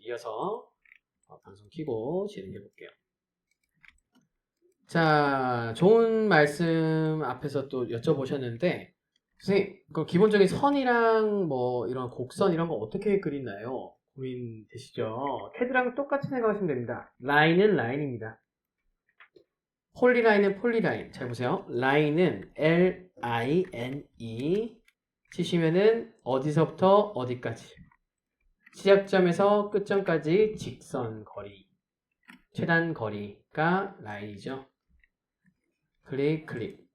이어서 방송 켜고 진행해 볼게요. 자, 좋은 말씀 앞에서 또 여쭤보셨는데, 선생님, 그 기본적인 선이랑 뭐 이런 곡선 이런 거 어떻게 그리나요? 고민되시죠? 캐드랑 똑같이 생각하시면 됩니다. 라인은 라인입니다. 폴리라인은 폴리라인. 잘 보세요. 라인은 L-I-N-E 치시면은 어디서부터 어디까지. 시작점에서 끝점까지 직선 거리. 최단 거리가 라인이죠. 클릭, 클릭.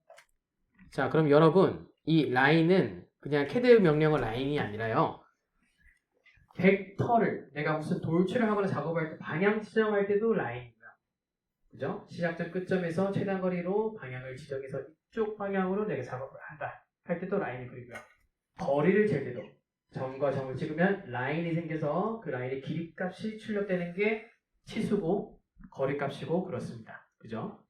자, 그럼 여러분, 이 라인은 그냥 캐드 명령어 라인이 아니라요. 벡터를, 내가 무슨 돌출을 하거나 작업할 때, 방향 지정할 때도 라인이고요. 그죠? 시작점, 끝점에서 최단 거리로 방향을 지정해서 이쪽 방향으로 내가 작업을 한다. 할 때도 라인을 그리고요. 거리를 잴 때도 점과 점을 찍으면 라인이 생겨서 그 라인의 길이 값이 출력되는 게 치수고 거리 값이고 그렇습니다. 그죠?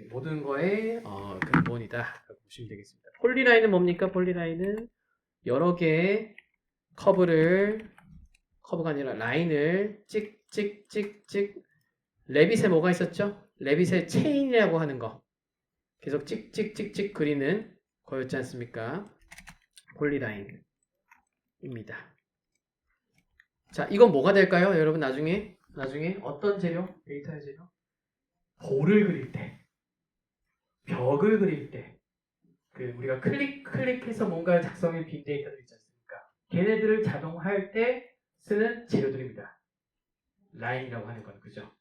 모든 거의 근본이다 라고 보시면 되겠습니다. 폴리라인은 뭡니까? 폴리라인은 여러 개의 커브가 아니라 라인을 찍 레빗에 뭐가 있었죠? 레빗의 체인이라고 하는 거 계속 찍 그리는 거였지 않습니까? 폴리라인입니다. 자, 이건 뭐가 될까요? 여러분 나중에 어떤 재료? 데이터의 재료? 볼을 그릴 때, 벽을 그릴 때, 우리가 클릭해서 뭔가 작성한 빅데이터들 있지 않습니까? 걔네들을 자동화할 때 쓰는 재료들입니다. 라인이라고 하는 건 그죠?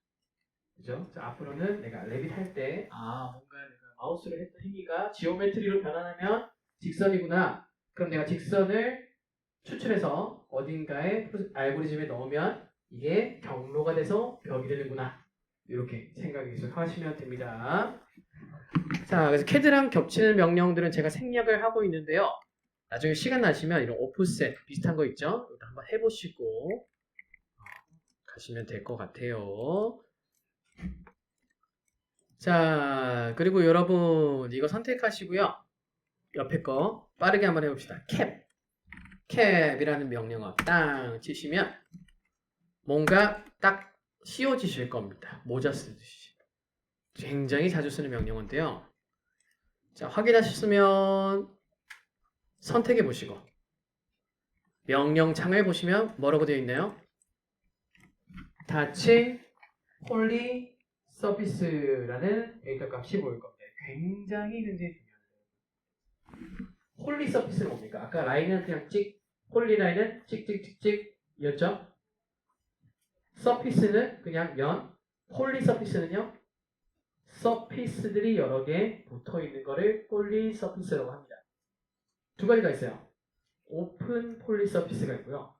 그죠? 자, 앞으로는 내가 레빗 할 때, 뭔가 내가 마우스를 했던 행위가 지오메트리로 변환하면 직선이구나. 그럼 내가 직선을 추출해서 어딘가에 알고리즘에 넣으면 이게 경로가 돼서 벽이 되는구나. 이렇게 생각을 계속 하시면 됩니다. 자, 그래서 캐드랑 겹치는 명령들은 제가 생략을 하고 있는데요. 나중에 시간 나시면 이런 오프셋 비슷한 거 있죠? 이것도 한번 해보시고 가시면 될 것 같아요. 자, 그리고 여러분 이거 선택하시고요. 옆에 거 빠르게 한번 해봅시다. 캡이라는 명령어 땅 치시면 뭔가 딱 씌워지실 겁니다. 모자 쓰듯이. 굉장히 자주 쓰는 명령어인데요. 자, 확인하셨으면 선택해 보시고 명령창을 보시면 뭐라고 되어 있나요? 닫힌 홀리 서피스라는 데이터 값이 보일 겁니다. 굉장히 중요해요. 홀리 서피스는 뭡니까? 아까 라인은 그냥 홀리 라인은 찍이었죠? 서피스는 그냥 면, 홀리 서피스는요? 서피스들이 여러 개 붙어 있는 거를 폴리 서피스라고 합니다. 두 가지가 있어요. 오픈 폴리 서피스가 있고요.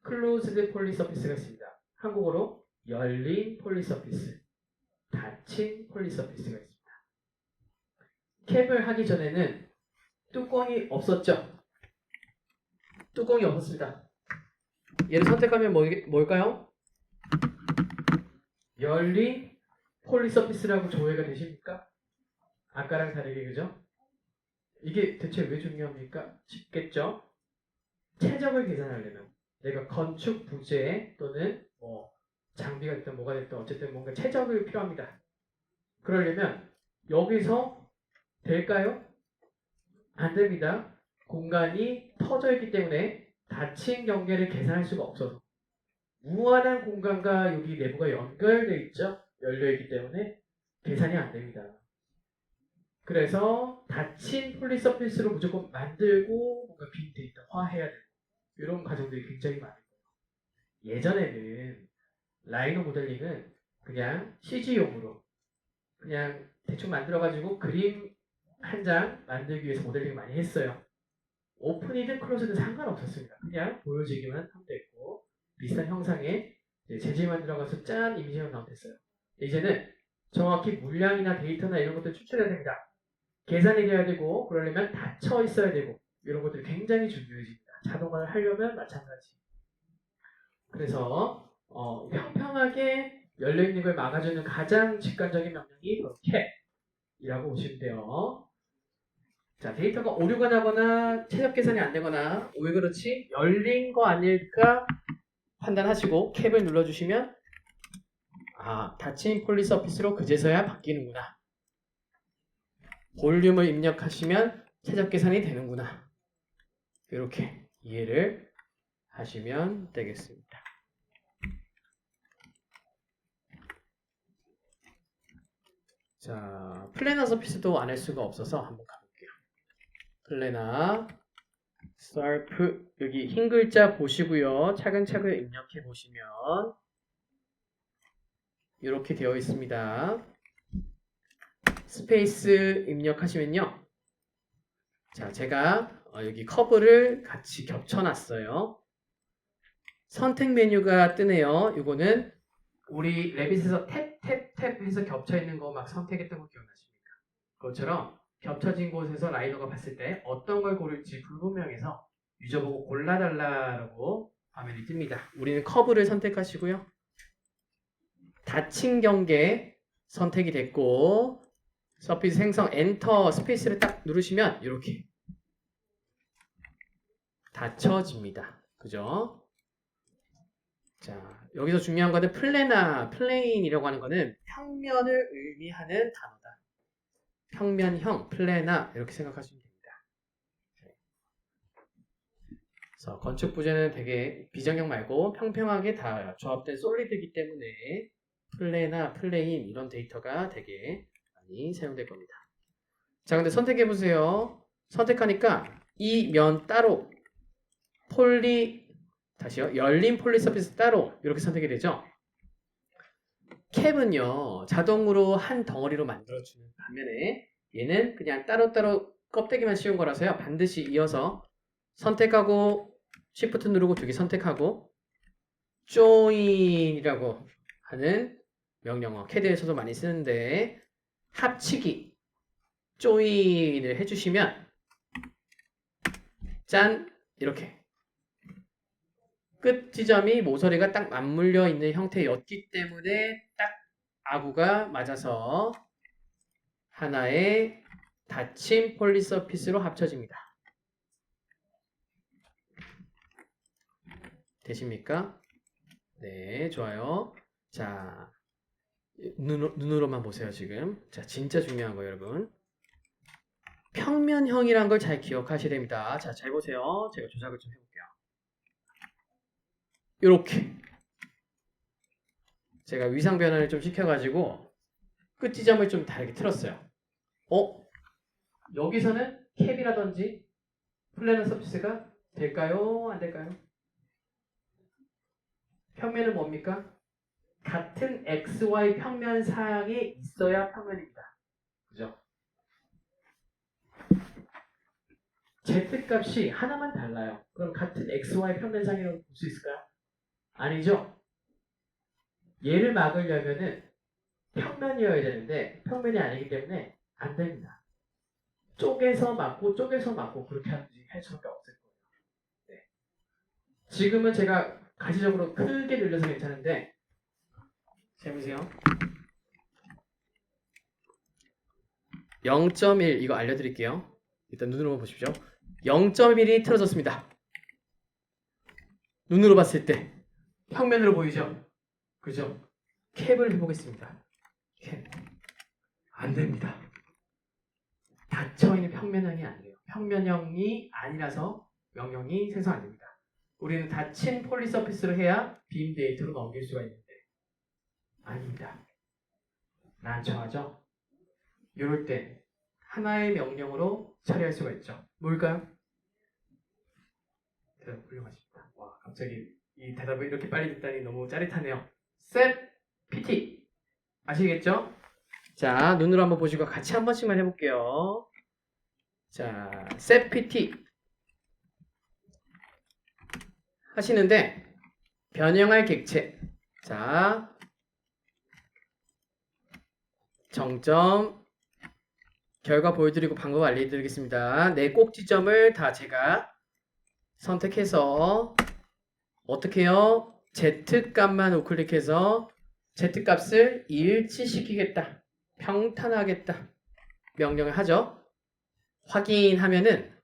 클로즈드 폴리 서피스가 있습니다. 한국어로 열린 폴리 서피스, 닫힌 폴리 서피스가 있습니다. 캡을 하기 전에는 뚜껑이 없었죠? 뚜껑이 없었습니다. 얘를 선택하면 뭘까요? 열린 폴리 서피스라고 조회가 되십니까? 아까랑 다르게 그죠? 이게 대체 왜 중요합니까? 쉽겠죠? 최적을 계산하려면 내가 건축 부재 또는 장비가 됐든 뭐가 됐든 어쨌든 뭔가 최적이 필요합니다. 그러려면 여기서 될까요? 안 됩니다. 공간이 터져 있기 때문에 닫힌 경계를 계산할 수가 없어서 무한한 공간과 여기 내부가 연결되어 있죠. 열려있기 때문에 계산이 안 됩니다. 그래서 닫힌 폴리 서피스로 무조건 만들고 뭔가 빅데이터화해야 되고 이런 과정들이 굉장히 많을 거예요. 예전에는 라이노 모델링은 그냥 CG용으로 그냥 대충 만들어가지고 그림 한 장 만들기 위해서 모델링을 많이 했어요. 오픈이든 클로즈든 상관없었습니다. 그냥 보여지기만 하면 됐고 비슷한 형상의 재질만 들어가서 짠 이미지만 나오면 됐어요. 이제는 정확히 물량이나 데이터나 이런 것들 추출해야 됩니다. 계산이 돼야 되고 그러려면 닫혀 있어야 되고 이런 것들이 굉장히 중요해집니다. 자동화를 하려면 마찬가지. 그래서 평평하게 열려있는 걸 막아주는 가장 직관적인 명령이 바로 캡이라고 보시면 돼요. 자, 데이터가 오류가 나거나 최적 계산이 안 되거나 왜 그렇지? 열린 거 아닐까 판단하시고 캡을 눌러주시면 닫힌 폴리 서피스로 그제서야 바뀌는구나. 볼륨을 입력하시면 최적 계산이 되는구나. 이렇게 이해를 하시면 되겠습니다. 자, 플래너 서피스도 안 할 수가 없어서 한번 가볼게요. 플래너 썰프 여기 흰 글자 보시고요. 차근차근 입력해 보시면 이렇게 되어 있습니다. 스페이스 입력하시면요. 자, 제가 여기 커브를 같이 겹쳐놨어요. 선택 메뉴가 뜨네요. 이거는 우리 레빗에서 탭 해서 겹쳐있는 거 막 선택했던 거 기억나십니까? 그것처럼 겹쳐진 곳에서 라이너가 봤을 때 어떤 걸 고를지 불분명해서 유저 보고 골라달라고 화면이 뜹니다. 우리는 커브를 선택하시고요. 닫힌 경계 선택이 됐고 서피스 생성 엔터 스페이스를 딱 누르시면 이렇게 닫혀집니다. 그죠? 자, 여기서 중요한 거는 플레인이라고 하는 거는 평면을 의미하는 단어다. 평면형, 플래나 이렇게 생각하시면 됩니다. 그래서 건축 부재는 되게 비정형 말고 평평하게 다 조합된 솔리드이기 때문에 플래나, 플레인 이런 데이터가 되게 많이 사용될 겁니다. 자, 근데 선택해 보세요. 선택하니까 이 면 따로 다시요. 열린 폴리 서피스 따로 이렇게 선택이 되죠. 캡은요. 자동으로 한 덩어리로 만들어주는 반면에 얘는 그냥 따로따로 껍데기만 씌운 거라서요. 반드시 이어서 선택하고 Shift 누르고 두 개 선택하고 join이라고 하는 명령어 CAD에서도 많이 쓰는데 합치기 join을 해주시면 짠 이렇게 끝 지점이 모서리가 딱 맞물려 있는 형태였기 때문에 딱 아구가 맞아서 하나의 닫힌 폴리 서피스로 합쳐집니다. 되십니까? 네, 좋아요. 자, 눈으로만 보세요, 지금. 자, 진짜 중요한 거예요, 여러분. 평면형이란 걸 잘 기억하셔야 됩니다. 자, 잘 보세요. 제가 조작을 좀 해볼게요. 요렇게. 제가 위상 변환을 좀 시켜가지고 끝 지점을 좀 다르게 틀었어요. 여기서는 캡이라든지 플래너 서피스가 될까요? 안 될까요? 평면은 뭡니까? 같은 XY 평면 사양이 있어야 평면입니다. 그죠? Z값이 하나만 달라요. 그럼 같은 XY 평면 사양이라고 볼 수 있을까요? 아니죠? 얘를 막으려면은 평면이어야 되는데 평면이 아니기 때문에 안 됩니다. 쪼개서 막고 그렇게 할 수밖에 없을 거예요. 네. 지금은 제가 가시적으로 크게 늘려서 괜찮은데 재보세요. 0.1 이거 알려드릴게요. 일단 눈으로 보십시오. 0.1이 틀어졌습니다. 눈으로 봤을 때 평면으로 보이죠? 그죠? 캡을 해보겠습니다. 캡. 안 됩니다. 닫혀있는 평면형이 안 돼요. 평면형이 아니라서 명령이 생성 안 됩니다. 우리는 닫힌 폴리 서피스를 해야 빔 데이터로 넘길 수가 있는데 아닙니다. 난처하죠? 이럴 때 하나의 명령으로 처리할 수가 있죠. 뭘까요? 대답 훌륭하십니다. 와, 갑자기 이 대답을 이렇게 빨리 듣다니 너무 짜릿하네요. set pt 아시겠죠? 자, 눈으로 한번 보시고 같이 한 번씩만 해볼게요. 자, set pt 하시는데 변형할 객체. 자, 정점 결과 보여드리고 방법 알려드리겠습니다. 네 꼭지점을 다 제가 선택해서 어떻게 해요? Z값만 우클릭해서 Z값을 일치시키겠다. 평탄하겠다. 명령을 하죠. 확인하면은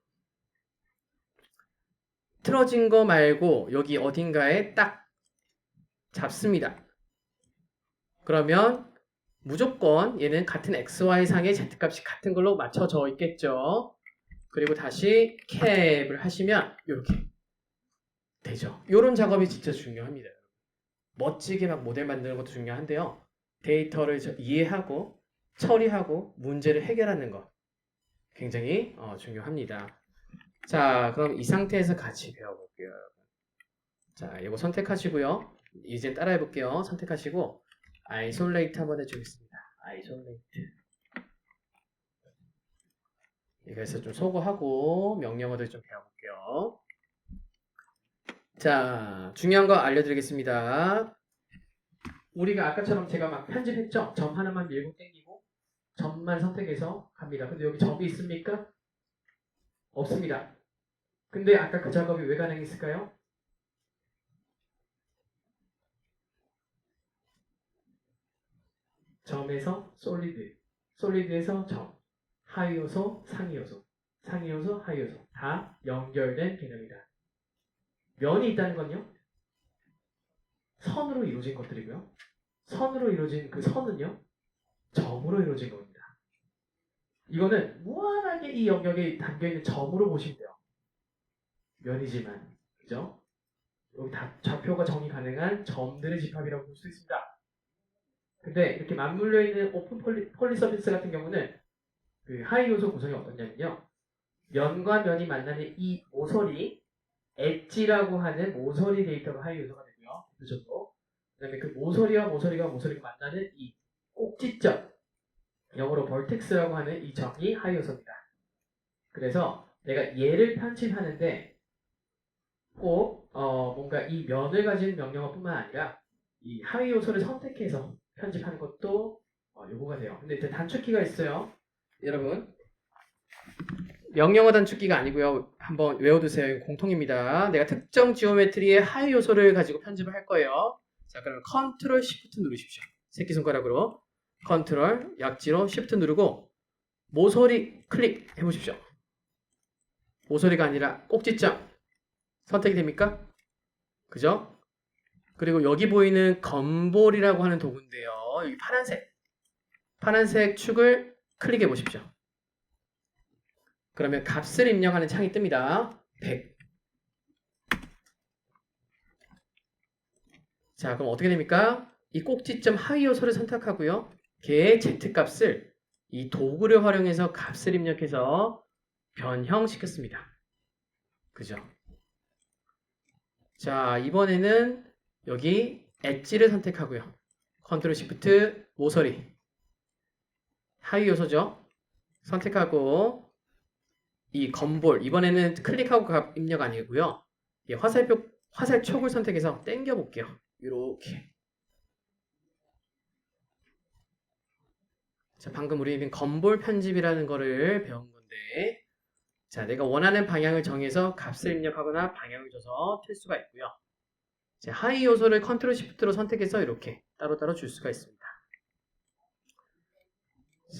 틀어진 거 말고 여기 어딘가에 딱 잡습니다. 그러면 무조건 얘는 같은 XY상의 Z값이 같은 걸로 맞춰져 있겠죠. 그리고 다시 캡을 하시면 이렇게 되죠. 이런 작업이 진짜 중요합니다. 멋지게 막 모델 만드는 것도 중요한데요. 데이터를 이해하고 처리하고 문제를 해결하는 것 굉장히 중요합니다. 자, 그럼 이 상태에서 같이 배워볼게요. 자, 이거 선택하시고요. 이제 따라해 볼게요. 선택하시고 isolate 한번 해주겠습니다. isolate. 이거에서 좀 소거하고 명령어들 좀 배워볼게요. 자, 중요한 거 알려드리겠습니다. 우리가 아까처럼 제가 막 편집했죠? 점 하나만 밀고 땡기고 점만 선택해서 갑니다. 근데 여기 점이 있습니까? 없습니다. 근데 아까 그 작업이 왜 가능했을까요? 점에서 솔리드, 솔리드에서 점, 하위 요소, 상위 요소, 상위 요소, 하위 요소 다 연결된 개념이다. 면이 있다는 건요? 선으로 이루어진 것들이고요. 선으로 이루어진 그 선은요? 점으로 이루어진 겁니다. 이거는 무한하게 이 영역에 담겨있는 점으로 보시면 돼요. 면이지만, 그죠? 여기 좌표가 정의 가능한 점들의 집합이라고 볼 수 있습니다. 근데 이렇게 맞물려 있는 오픈 폴리 서피스 같은 경우는 그 하위 요소 구성이 어떻냐면요. 면과 면이 만나는 이 모서리, 엣지라고 하는 모서리 데이터가 하위 요소가 되고요. 그죠? 그다음에 그 모서리와 모서리가 만나는 이 꼭지점, 영어로 벌텍스라고 하는 이 점이 하위 요소입니다. 그래서 내가 얘를 편집하는데 꼭 뭔가 이 면을 가진 명령어뿐만 아니라 이 하위 요소를 선택해서 편집하는 것도 요구가 돼요. 근데 이제 단축키가 있어요. 여러분 명령어 단축키가 아니고요. 한번 외워두세요. 공통입니다. 내가 특정 지오메트리의 하위 요소를 가지고 편집을 할 거예요. 자, 그러면 컨트롤 시프트 누르십시오. 새끼손가락으로 컨트롤 약지로 시프트 누르고 모서리 클릭 해보십시오. 모서리가 아니라 꼭지점 선택이 됩니까? 그죠? 그리고 여기 보이는 건볼이라고 하는 도구인데요. 여기 파란색 축을 클릭해 보십시오. 그러면 값을 입력하는 창이 뜹니다. 100. 자, 그럼 어떻게 됩니까? 이 꼭지점 하위 요소를 선택하고요. 걔의 Z값을 이 도구를 활용해서 값을 입력해서 변형시켰습니다. 그죠? 자, 이번에는 여기 엣지를 선택하고요. 컨트롤 시프트 모서리 하위 요소죠. 선택하고 이 건볼 이번에는 클릭하고 값 입력 아니고요. 화살촉을 선택해서 당겨 볼게요. 이렇게. 자, 방금 우리는 건볼 편집이라는 거를 배운 건데, 자, 내가 원하는 방향을 정해서 값을 입력하거나 방향을 줘서 틀 수가 있고요. 자, 하위 요소를 컨트롤 시프트로 선택해서 이렇게 따로따로 줄 수가 있습니다.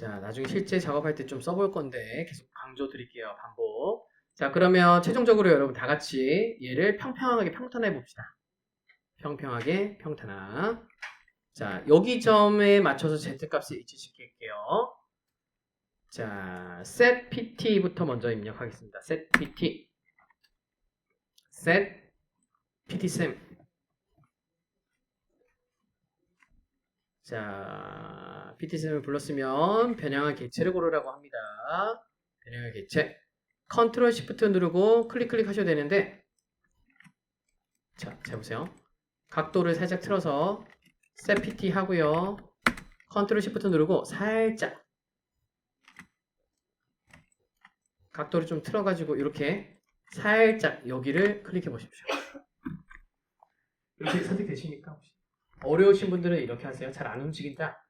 자, 나중에 실제 작업할 때 좀 써볼 건데 계속 강조 드릴게요. 반복. 자, 그러면 최종적으로 여러분 다 같이 얘를 평평하게 평탄해 봅시다. 평평하게 평탄화. 자, 여기 점에 맞춰서 Z값을 위치시킬게요. 자, set pt부터 먼저 입력하겠습니다. set pt. set ptsem. 자, ptsem을 불렀으면 변형한 객체를 고르라고 합니다. 변형한 객체. 컨트롤 시프트 누르고 클릭 하셔야 되는데, 자, 잘 보세요. 각도를 살짝 틀어서 set pt 하고요. 컨트롤 시프트 누르고 살짝 각도를 좀 틀어가지고 이렇게 살짝 여기를 클릭해 보십시오. 이렇게 선택되십니까? 어려우신 분들은 이렇게 하세요. 잘 안 움직인다.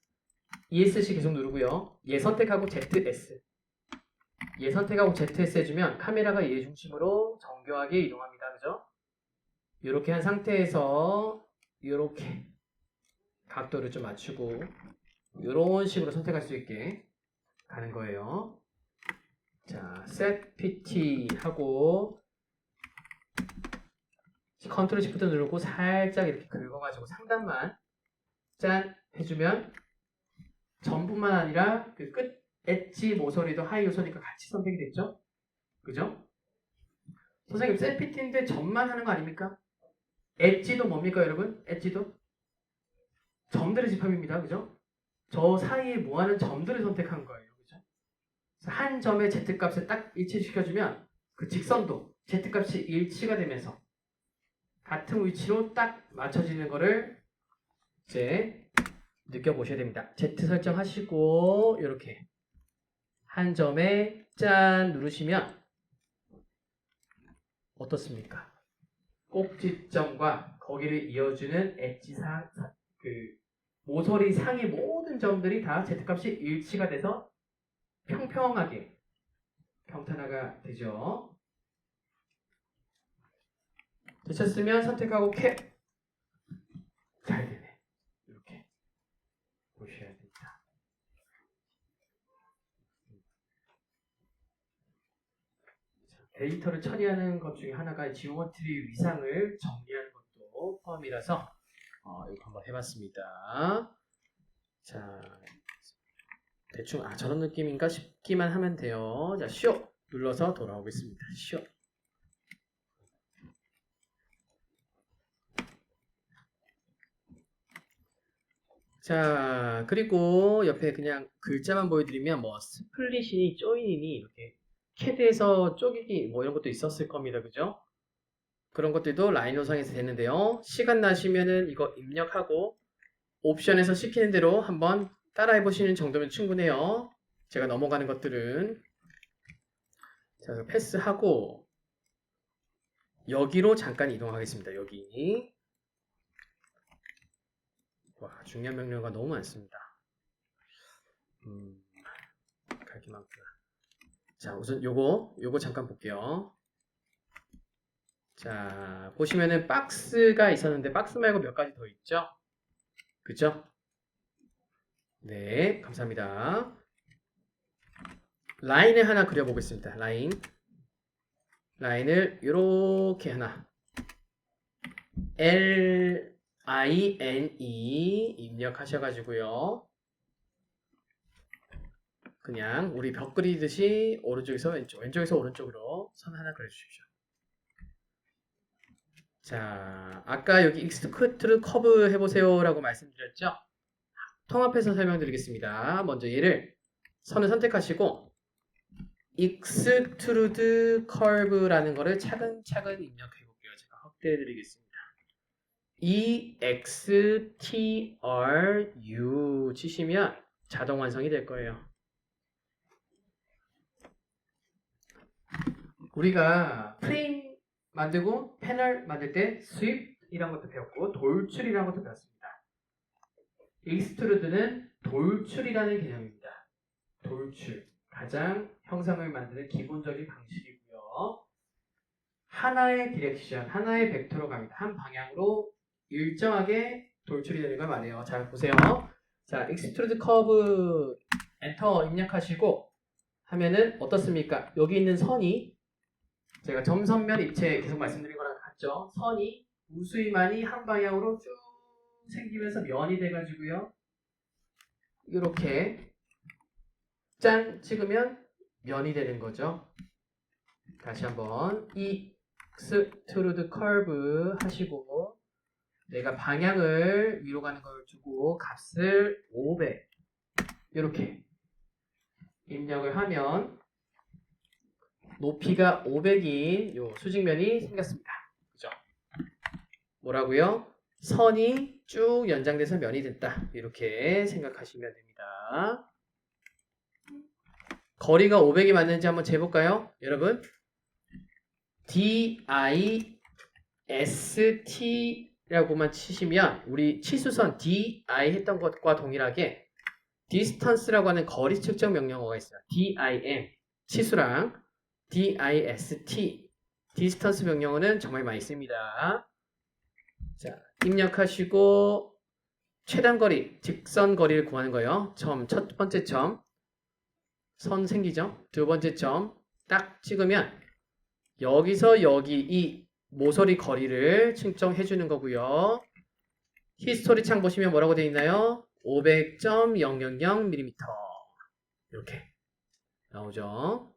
ESC 계속 누르고요. 얘 선택하고 ZS. 얘 선택하고 ZS 해주면 카메라가 얘 중심으로 정교하게 이동합니다. 그죠? 이렇게 한 상태에서 이렇게 각도를 좀 맞추고 이런 식으로 선택할 수 있게 가는 거예요. 자, set pt 하고 컨트롤 시프트 누르고 살짝 이렇게 긁어가지고 상단만 짠 해주면 전부만 아니라 그 끝 엣지 모서리도 하이 요소니까 같이 선택이 됐죠? 그죠? 선생님 셀피티인데 점만 하는 거 아닙니까? 엣지도 뭡니까 여러분? 엣지도 점들의 집합입니다. 그죠? 저 사이에 모아는 점들을 선택한 거예요. 그죠? 한 점의 z값을 딱 일치시켜주면 그 직선도 z값이 일치가 되면서 같은 위치로 딱 맞춰지는 거를 이제 느껴보셔야 됩니다. Z 설정하시고 이렇게 한 점에 짠 누르시면 어떻습니까? 꼭지점과 거기를 이어주는 엣지상 그 모서리 상의 모든 점들이 다 z값이 일치가 돼서 평평하게 평탄화가 되죠. 되셨으면 선택하고 캡. 잘 되네. 이렇게 보셔야 됩니다. 데이터를 처리하는 것 중에 하나가 지오메트리 위상을 정리하는 것도 포함이라서 이거 한번 해봤습니다. 자, 대충 저런 느낌인가 싶기만 하면 돼요. 자, 쇼 눌러서 돌아오겠습니다. 쇼. 자, 그리고 옆에 그냥 글자만 보여드리면 뭐 스플릿이니 조인이니 이렇게 캐드에서 쪼개기 뭐 이런 것도 있었을 겁니다. 그죠? 그런 것들도 라인 노상에서 되는데요. 시간 나시면은 이거 입력하고 옵션에서 시키는 대로 한번 따라해 보시는 정도면 충분해요. 제가 넘어가는 것들은 자, 패스하고 여기로 잠깐 이동하겠습니다. 여기. 와, 중요한 명령어가 너무 많습니다. 갈 게 많구나. 자, 우선 요거 잠깐 볼게요. 자, 보시면은 박스가 있었는데 박스 말고 몇 가지 더 있죠? 그죠? 네, 감사합니다. 라인을 하나 그려보겠습니다. 라인을 이렇게 하나 LINE 입력하셔가지고요. 그냥 우리 벽 그리듯이 오른쪽에서 왼쪽에서 오른쪽으로 선 하나 그려주십시오. 자, 아까 여기 익스트루드 커브 해보세요 라고 말씀드렸죠? 통합해서 설명드리겠습니다. 먼저 얘를 선을 선택하시고 익스트루드 커브라는 거를 차근차근 입력해 볼게요. 제가 확대해 드리겠습니다. EXTRU 치시면 자동 완성이 될 거예요. 우리가 프레임 만들고 패널 만들 때 스윕이라는 것도 배웠고 돌출이라는 것도 배웠습니다. 익스트루드는 돌출이라는 개념입니다. 돌출. 가장 형상을 만드는 기본적인 방식이고요. 하나의 디렉션, 하나의 벡터로 갑니다. 한 방향으로 일정하게 돌출이 되는 걸 말해요. 자, 보세요. 자, 익스트루드 커브 엔터 입력하시고 하면은 어떻습니까? 여기 있는 선이 제가 점선면 입체 계속 말씀드린 거랑 같죠? 선이 우수이만이 한 방향으로 쭉 생기면서 면이 돼가지고요. 이렇게 짠 찍으면 면이 되는 거죠. 다시 한번 익스트루드 커브 하시고 내가 방향을 위로 가는 걸 두고 값을 500 이렇게 입력을 하면 높이가 500인 요 수직면이 생겼습니다. 그죠? 뭐라고요? 선이 쭉 연장돼서 면이 됐다. 이렇게 생각하시면 됩니다. 거리가 500이 맞는지 한번 재볼까요? 여러분 DIST라고만 치시면 우리 치수선 DI 했던 것과 동일하게 distance라고 하는 거리 측정 명령어가 있어요. DIM 치수랑 DIST distance 명령어는 정말 많이 씁니다. 자, 입력하시고 최단 거리, 직선 거리를 구하는 거예요. 첫 번째 점 선 생기죠? 두 번째 점 딱 찍으면 여기서 여기 이 모서리 거리를 측정해 주는 거고요. 히스토리 창 보시면 뭐라고 되어 있나요? 500.000mm 이렇게 나오죠.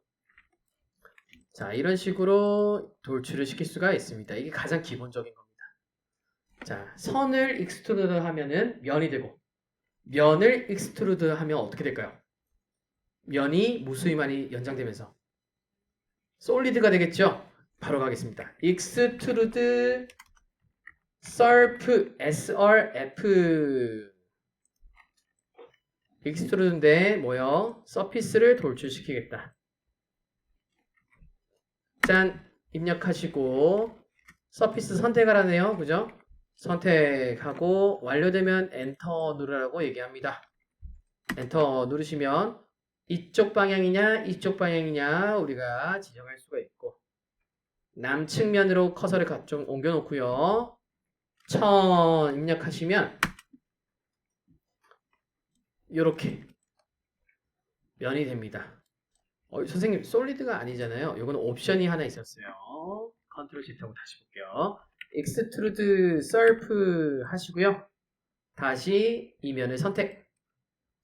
자, 이런 식으로 돌출을 시킬 수가 있습니다. 이게 가장 기본적인 겁니다. 자, 선을 익스트루드 하면은 면이 되고, 면을 익스트루드 하면 어떻게 될까요? 면이 무수히많이 연장되면서 솔리드가 되겠죠? 바로 가겠습니다. 익스트루드 SRF, SRF. 익스트루드인데 뭐요? 서피스를 돌출시키겠다. 짠! 입력하시고 서피스 선택하라네요. 그죠? 선택하고 완료되면 엔터 누르라고 얘기합니다. 엔터 누르시면 이쪽 방향이냐 이쪽 방향이냐 우리가 지정할 수가 있고 남측면으로 커서를 좀 옮겨 놓고요. 1000 입력하시면 이렇게 면이 됩니다. 선생님 솔리드가 아니잖아요. 이거는 옵션이 하나 있었어요. 컨트롤 C하고 다시 볼게요. 익스트루드 서프 하시고요. 다시 이 면을 선택.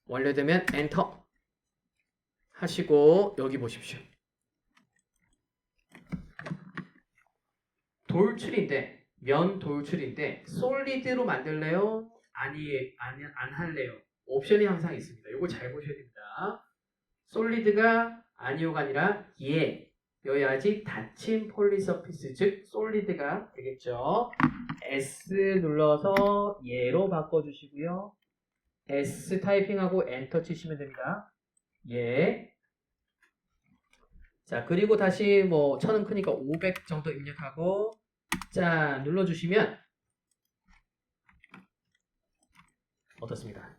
완료되면 엔터 하시고 여기 보십시오. 돌출인데 면 돌출인데 솔리드로 만들래요? 아니 안 할래요? 옵션이 항상 있습니다. 이거 잘 보셔야 됩니다. 솔리드가 아니오가 아니라 여야지 닫힌 폴리서피스 즉 솔리드가 되겠죠. S 눌러서 예로 바꿔주시고요. S 타이핑하고 엔터 치시면 됩니다. 예. 자, 그리고 다시 뭐 1000은 크니까 500 정도 입력하고 자, 눌러주시면 어떻습니까?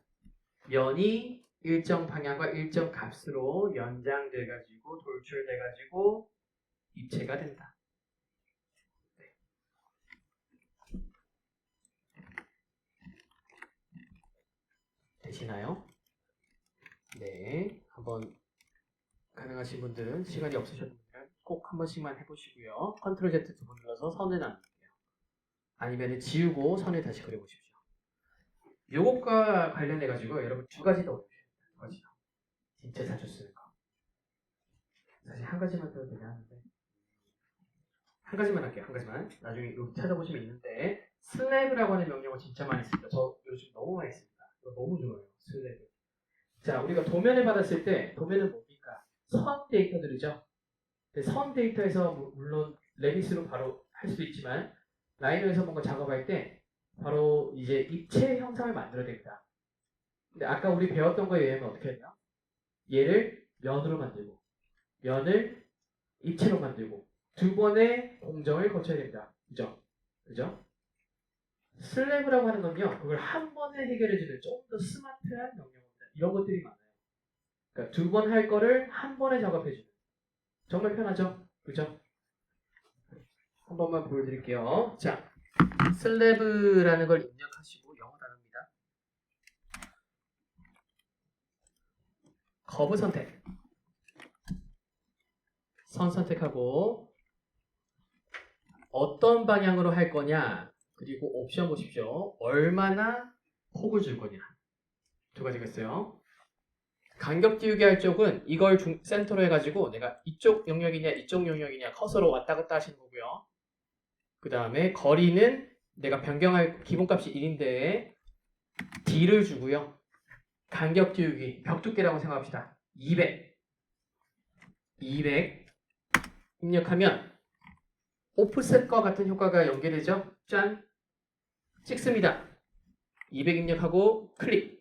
면이 일정 방향과 일정 값으로 연장돼가지고 돌출돼가지고 입체가 된다. 네. 되시나요? 네, 한번 가능하신 분들은 시간이 없으셨다면 꼭 한 번씩만 해보시고요. 컨트롤 Z 두 번 눌러서 선을 남길게요. 아니면 지우고 선을 다시 그려보십시오. 요것과 관련해가지고 여러분 두 가지 더 올려주세요. 두 가지 더. 진짜 자주 쓰는 거. 사실 한 가지만 써도 되긴 하는데 한 가지만 할게요. 한 가지만. 나중에 여기 찾아보시면 있는데 슬랩이라고 하는 명령어 진짜 많이 씁니다. 저 요즘 너무 많이 씁니다. 이거 너무 좋아요. 슬랩. 자, 우리가 도면을 받았을 때 도면은 뭡니까? 선 데이터들이죠. 선 데이터에서 물론 레빗으로 바로 할 수도 있지만 라이너에서 뭔가 작업할 때 바로 이제 입체 형상을 만들어야 됩니다. 근데 아까 우리 배웠던 거에 의하면 어떻게 했냐? 얘를 면으로 만들고 면을 입체로 만들고 두 번의 공정을 거쳐야 됩니다. 그죠? 그죠? 슬랩이라고 하는 건요. 그걸 한 번에 해결해주는 좀 더 스마트한 명령어입니다. 이런 것들이 많아요. 그러니까 두 번 할 거를 한 번에 작업해주는 정말 편하죠? 그죠? 한 번만 보여드릴게요. 자, 슬랩이라는 걸 입력하시고 영어 단어입니다. 커브 선택. 선 선택하고 어떤 방향으로 할 거냐 그리고 옵션 보십시오. 얼마나 폭을 줄 거냐 두 가지가 있어요. 간격 띄우기 할 쪽은 이걸 센터로 해가지고 내가 이쪽 영역이냐 이쪽 영역이냐 커서로 왔다 갔다 하시는 거고요. 그 다음에 거리는 내가 변경할 기본값이 1인데 D를 주고요. 간격 띄우기 벽 두께라고 생각합시다. 200 입력하면 오프셋과 같은 효과가 연계되죠. 짠! 찍습니다. 200 입력하고 클릭.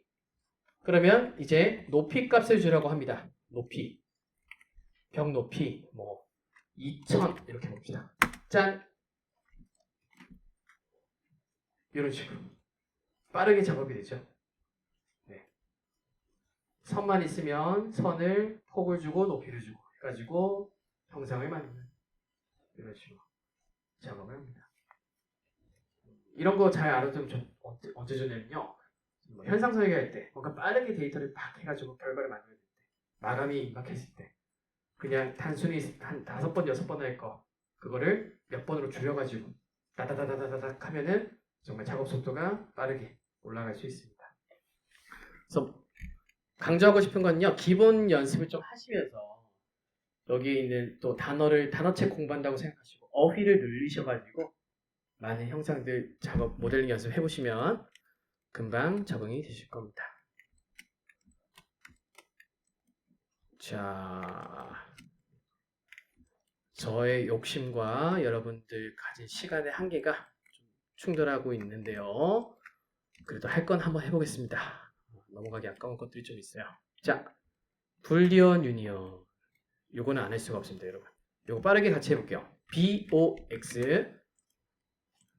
그러면 이제 높이 값을 주라고 합니다. 높이. 벽 높이 뭐 2000 이렇게 봅시다. 짠! 이런 식으로 빠르게 작업이 되죠. 네. 선만 있으면 선을 폭을 주고 높이를 주고 해가지고 형상을 만드는 이런 식으로 작업을 합니다. 이런 거 잘 알아두면 좀 언제 전에는요. 현상 설계할 때 뭔가 빠르게 데이터를 팍 해가지고 결과를 만들어야 될 때 마감이 임박했을 때 그냥 단순히 한 5번, 6번 할 거 그거를 몇 번으로 줄여가지고 다다다다다닥 하면은 정말 작업 속도가 빠르게 올라갈 수 있습니다. 그래서 강조하고 싶은 건요, 기본 연습을 좀 하시면서 여기 있는 또 단어책 공부한다고 생각하시고 어휘를 늘리셔가지고 많은 형상들 작업 모델링 연습 해보시면 금방 적응이 되실 겁니다. 자, 저의 욕심과 여러분들 가진 시간의 한계가 좀 충돌하고 있는데요. 그래도 할 건 한번 해보겠습니다. 넘어가기 아까운 것들이 좀 있어요. 자, 불리언 유니언. 요거는 안 할 수가 없습니다, 여러분. 요거 빠르게 같이 해볼게요. BOX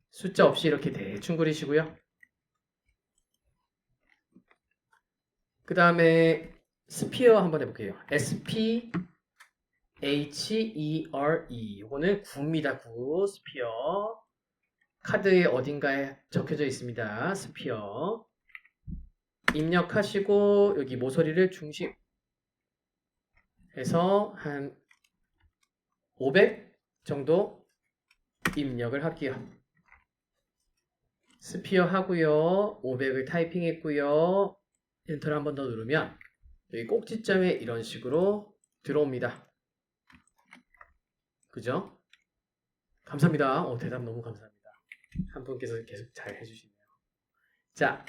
숫자 없이 이렇게 대충 그리시고요. 그 다음에 스피어 한번 해볼게요. SPHERE. 요거는 구입니다. 구. 스피어. 카드의 어딘가에 적혀져 있습니다. 스피어. 입력하시고 여기 모서리를 중심 해서 한 500 정도 입력을 할게요. 스피어 하고요. 500을 타이핑했고요. 엔터를 한 번 더 누르면 여기 꼭지점에 이런 식으로 들어옵니다. 그죠? 감사합니다. 대답 너무 감사합니다. 한 분께서 계속 잘 해주시네요. 자,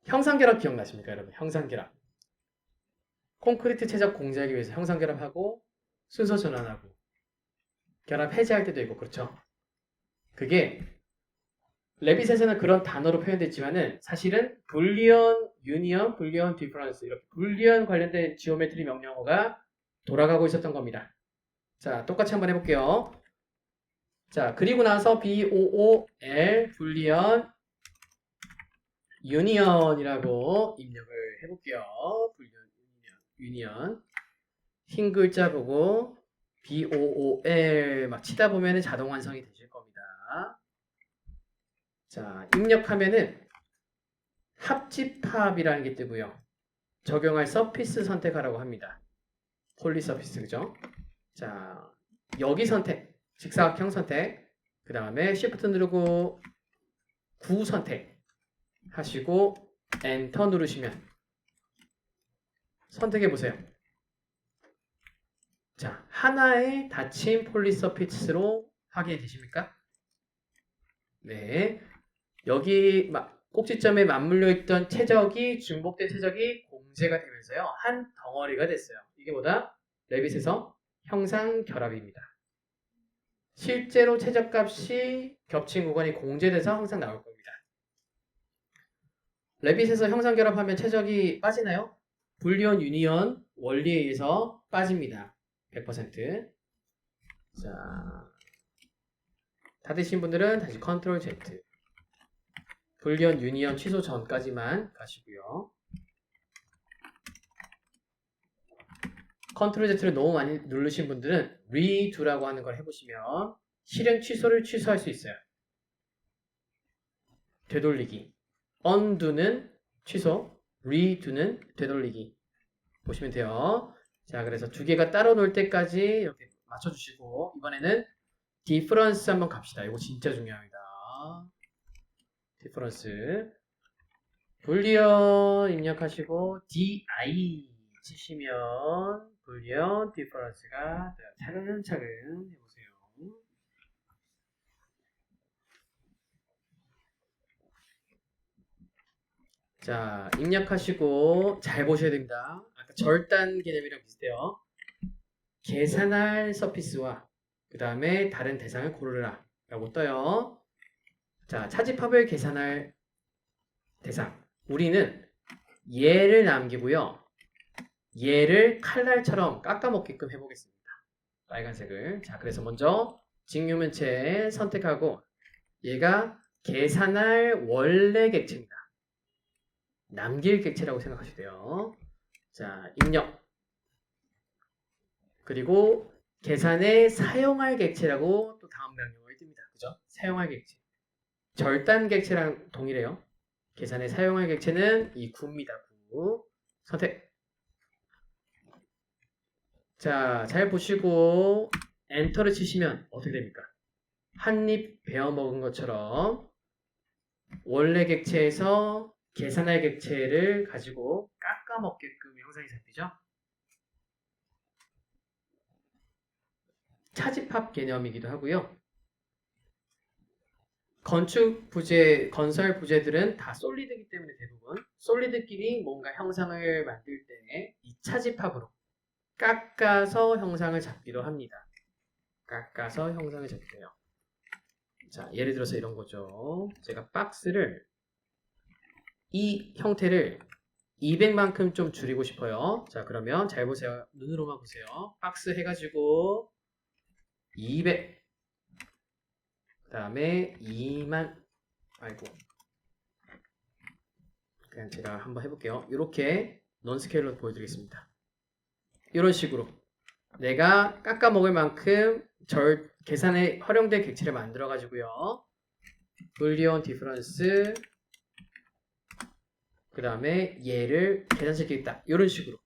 형상결합 기억나십니까, 여러분? 형상결합. 콘크리트 최적 공제하기 위해서 형상결합하고 순서 전환하고 결합 해제할 때도 있고 그렇죠? 그게 레빗에서는 그런 단어로 표현됐지만은 사실은 불리언 유니언, 불리언 디퍼런스 이렇게 불리언 관련된 지오메트리 명령어가 돌아가고 있었던 겁니다. 자, 똑같이 한번 해볼게요. 자, 그리고 나서 BOOL 불리언 유니언이라고 입력을 해볼게요. 불리언 유니언 흰 글자 보고 BOOL 막 치다 보면은 자동 완성이 되실 겁니다. 자, 입력하면은 합집합이라는 게 뜨고요. 적용할 서피스 선택하라고 합니다. 폴리 서피스, 그죠? 자, 여기 선택, 직사각형 선택, 그 다음에 Shift 누르고 9 선택 하시고 엔터 누르시면 선택해 보세요. 자, 하나의 닫힌 폴리 서피스로 확인이 되십니까? 네. 여기 꼭지점에 맞물려 있던 최적이 중복된 최적이 공제가 되면서요. 한 덩어리가 됐어요. 이게 뭐다? 레빗에서 형상 결합입니다. 실제로 최적값이 겹친 구간이 공제돼서 항상 나올 겁니다. 레빗에서 형상 결합하면 최적이 빠지나요? 불리언 유니언 원리에 의해서 빠집니다. 100%. 자, 다 되신 분들은 다시 컨트롤 Z. 불리언 유니언 취소 전까지만 가시고요. 컨트롤 Z를 너무 많이 누르신 분들은 redo라고 하는 걸 해보시면 실행 취소를 취소할 수 있어요. 되돌리기. undo는 취소, redo는 되돌리기. 보시면 돼요. 자, 그래서 두 개가 따로 놀 때까지 이렇게 맞춰주시고 이번에는 difference 한번 갑시다. 이거 진짜 중요합니다. difference. 불리언 입력하시고 DI 치시면 불리언 difference가 차근차근 해보세요. 자, 입력하시고 잘 보셔야 됩니다. 아까 절단 개념이랑 비슷해요. 계산할 서피스와 그 다음에 다른 대상을 고르라 라고 떠요. 자, 차집합을 계산할 대상. 우리는 얘를 남기고요. 얘를 칼날처럼 깎아먹게끔 해보겠습니다. 빨간색을. 자, 그래서 먼저 직육면체 선택하고 얘가 계산할 원래 객체입니다. 남길 객체라고 생각하셔도 돼요. 자, 입력. 그리고 계산에 사용할 객체라고 또 다음 명령어에 뜹니다. 그죠? 사용할 객체. 절단 객체랑 동일해요. 계산에 사용할 객체는 이 구입니다. 구. 선택. 자, 잘 보시고 엔터를 치시면 어떻게 됩니까? 한 입 베어 먹은 것처럼 원래 객체에서 계산할 객체를 가지고 깎아 먹게끔 형상이 잡히죠. 차집합 개념이기도 하고요. 건축 부재, 건설 부재들은 다 솔리드이기 때문에 대부분 솔리드끼리 뭔가 형상을 만들 때 이 차집합으로 깎아서 형상을 잡기도 합니다. 깎아서 형상을 잡게요. 자, 예를 들어서 이런 거죠. 제가 박스를 이 형태를 200만큼 좀 줄이고 싶어요. 자, 그러면 잘 보세요. 눈으로만 보세요. 박스 해가지고 200. 그 다음에 2만. 아이고. 그냥 제가 한번 해볼게요. 이렇게 넌스케일로 보여드리겠습니다. 이런 식으로 내가 깎아 먹을 만큼 계산에 활용될 객체를 만들어 가지고요. 불리언 디퍼런스 그 다음에 얘를 계산시키겠다. 이런 식으로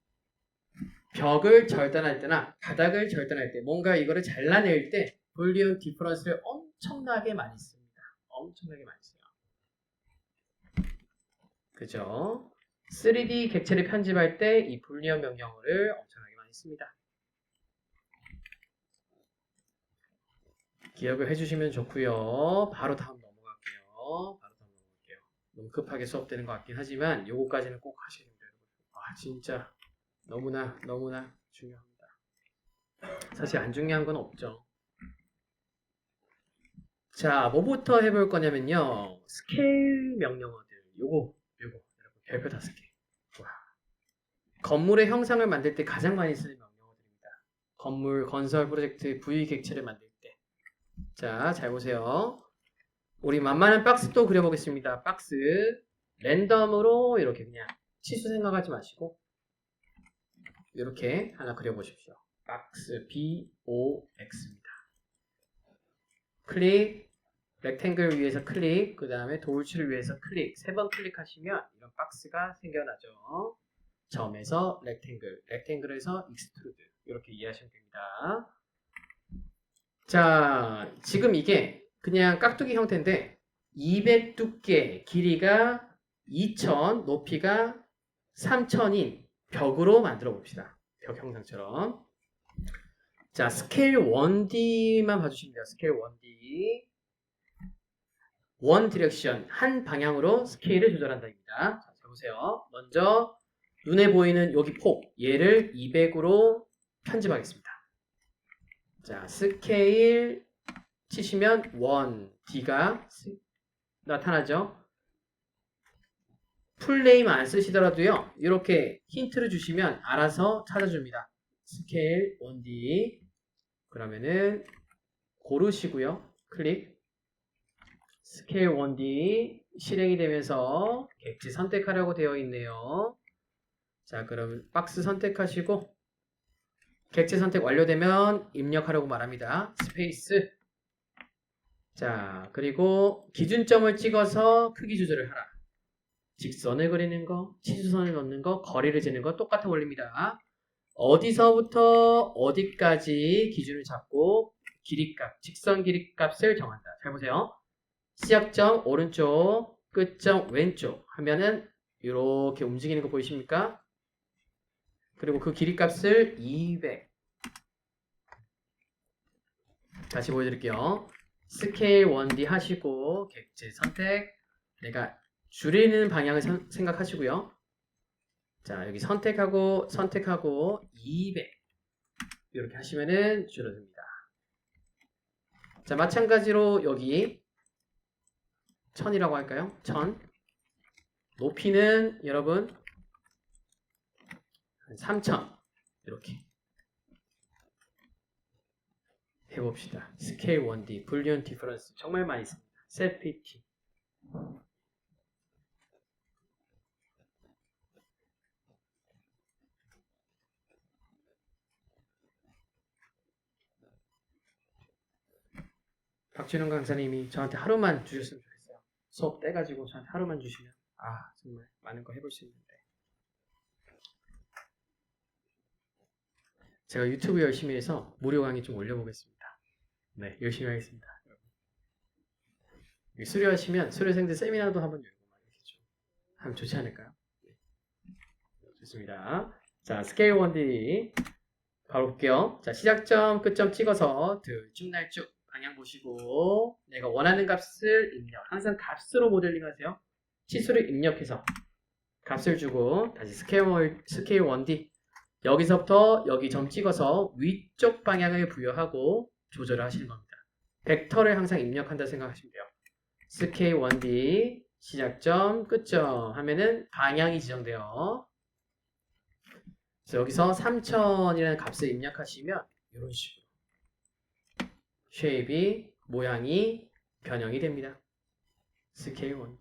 벽을 절단할 때나 바닥을 절단할 때 뭔가 이거를 잘라낼 때 불리언 디퍼런스를 엄청나게 많이 씁니다. 엄청나게 많이 써요. 그죠? 3D 객체를 편집할 때 이 불리언 명령어를 엄청나게 많이 씁니다. 기억을 해주시면 좋고요. 바로 다음 넘어갈게요. 너무 급하게 수업되는 것 같긴 하지만 요거까지는 꼭 하셔야 됩니다. 아 진짜 너무나 중요합니다. 사실 안 중요한 건 없죠. 자, 뭐부터 해볼 거냐면요. 스케일 명령어들. 요거 여러분 별표 5개. 와. 건물의 형상을 만들 때 가장 많이 쓰는 명령어들입니다. 건물, 건설 프로젝트, 부위 객체를 만들 때. 자, 잘 보세요. 우리 만만한 박스 또 그려보겠습니다. 박스 랜덤으로 이렇게 그냥 치수 생각하지 마시고 이렇게 하나 그려보십시오. 박스 BOX입니다. 클릭, 렉탱글 위에서 클릭, 그 다음에 돌출을 위해서 클릭. 3번 클릭하시면 이런 박스가 생겨나죠. 점에서 렉탱글, 렉탱글에서 익스트루드 이렇게 이해하시면 됩니다. 자, 지금 이게 그냥 깍두기 형태인데 200 두께, 길이가 2000, 높이가 3000인 벽으로 만들어 봅시다. 벽 형상처럼. 자, 스케일 1D만 봐주시면 돼요. 스케일 1D. 원 디렉션, 한 방향으로 스케일을 조절한다입니다. 자, 보세요. 먼저 눈에 보이는 여기 폭, 얘를 200으로 편집하겠습니다. 자, 스케일 치시면 1D가 나타나죠. 풀네임 안 쓰시더라도요. 이렇게 힌트를 주시면 알아서 찾아줍니다. 스케일 1D 그러면은 고르시고요. 클릭 스케일 1D 실행이 되면서 객체 선택하라고 되어 있네요. 자, 그럼 박스 선택하시고 객체 선택 완료되면 입력하라고 말합니다. 스페이스. 자, 그리고 기준점을 찍어서 크기 조절을 하라. 직선을 그리는 거, 치수선을 넣는 거, 거리를 재는 거 똑같은 원리입니다. 어디서부터 어디까지 기준을 잡고 길이값, 직선 길이값을 정한다. 잘 보세요. 시작점 오른쪽, 끝점 왼쪽 하면은 이렇게 움직이는 거 보이십니까? 그리고 그 길이값을 200. 다시 보여드릴게요. 스케일 1D 하시고 객체 선택. 내가 줄이는 방향을 생각하시고요. 자, 여기 선택하고 200 이렇게 하시면은 줄어듭니다. 자, 마찬가지로 여기 1000이라고 할까요? 1000 높이는 여러분 3000 이렇게 해봅시다. 스케일 1D, 불리언 디퍼런스 정말 많이 씁니다. 셋 PT 박진웅 강사님이 저한테 하루만 주셨으면 좋겠어요. 수업 떼가지고 저한테 하루만 주시면 정말 많은 거 해볼 수 있는데 제가 유튜브 열심히 해서 무료 강의 좀 올려보겠습니다. 네, 열심히 하겠습니다. 수료하시면 수료생들 세미나도 한번 열고 말이겠죠. 하면 좋지 않을까요? 네. 좋습니다. 자, 스케일 1D 바로 볼게요. 자, 시작점, 끝점 찍어서 들쭉날쭉 방향 보시고 내가 원하는 값을 입력. 항상 값으로 모델링 하세요. 치수를 입력해서 값을 주고 다시 스케일 1D 여기서부터 여기 점 찍어서 위쪽 방향을 부여하고 조절을 하시는 겁니다. 벡터를 항상 입력한다 생각하시면 돼요. 스케일 1D 시작점, 끝점 하면은 방향이 지정돼요. 그래서 여기서 3000이라는 값을 입력하시면 이런 식으로 쉐입이 모양이 변형이 됩니다. 스케일 1D.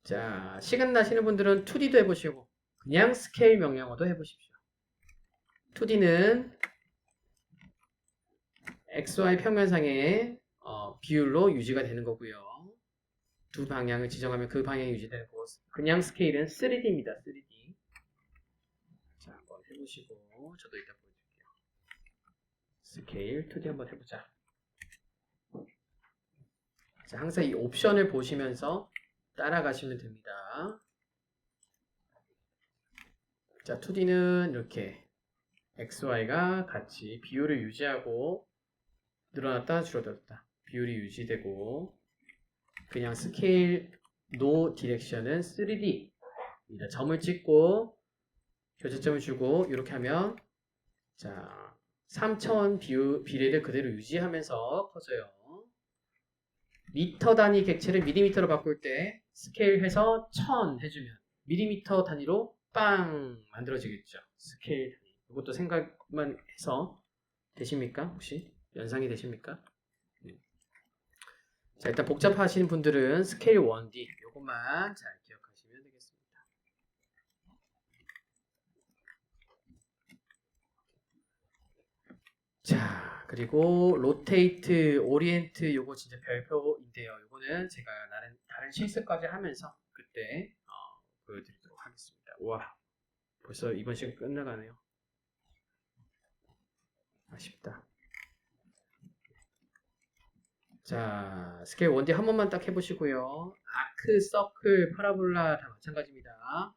자, 시간 나시는 분들은 2D도 해보시고 그냥 스케일 명령어도 해보십시오. 2D는 XY 평면상의 비율로 유지가 되는 거고요. 두 방향을 지정하면 그 방향이 유지되는 거고 그냥 스케일은 3D입니다. 3D. 자, 한번 해보시고 저도 이따 보여드릴게요. 스케일 2D 한번 해보자. 자, 항상 이 옵션을 보시면서 따라가시면 됩니다. 자, 2D는 이렇게 XY가 같이 비율을 유지하고 늘어났다 줄어들었다. 비율이 유지되고 그냥 스케일 노 디렉션은 3D입니다. 점을 찍고 교차점을 주고 이렇게 하면 자 3차원 비례를 그대로 유지하면서 커져요. 미터 단위 객체를 미리미터로 바꿀 때 스케일 해서 1000 해주면 미리미터 단위로 빵 만들어지겠죠. 스케일 단위. 이것도 생각만 해서 되십니까? 혹시? 연상이 되십니까? 자, 일단 복잡하신 분들은 스케일 1D 이것만 잘 기억하시면 되겠습니다. 자, 그리고 로테이트, 오리엔트 요거 진짜 별표인데요. 요거는 제가 다른 실습까지 하면서 그때 보여드리도록 하겠습니다. 와, 벌써 이번 시간 끝나가네요. 아쉽다. 자, 스케일 1D 한 번만 딱 해보시고요. 아크, 서클, 파라볼라 다 마찬가지입니다.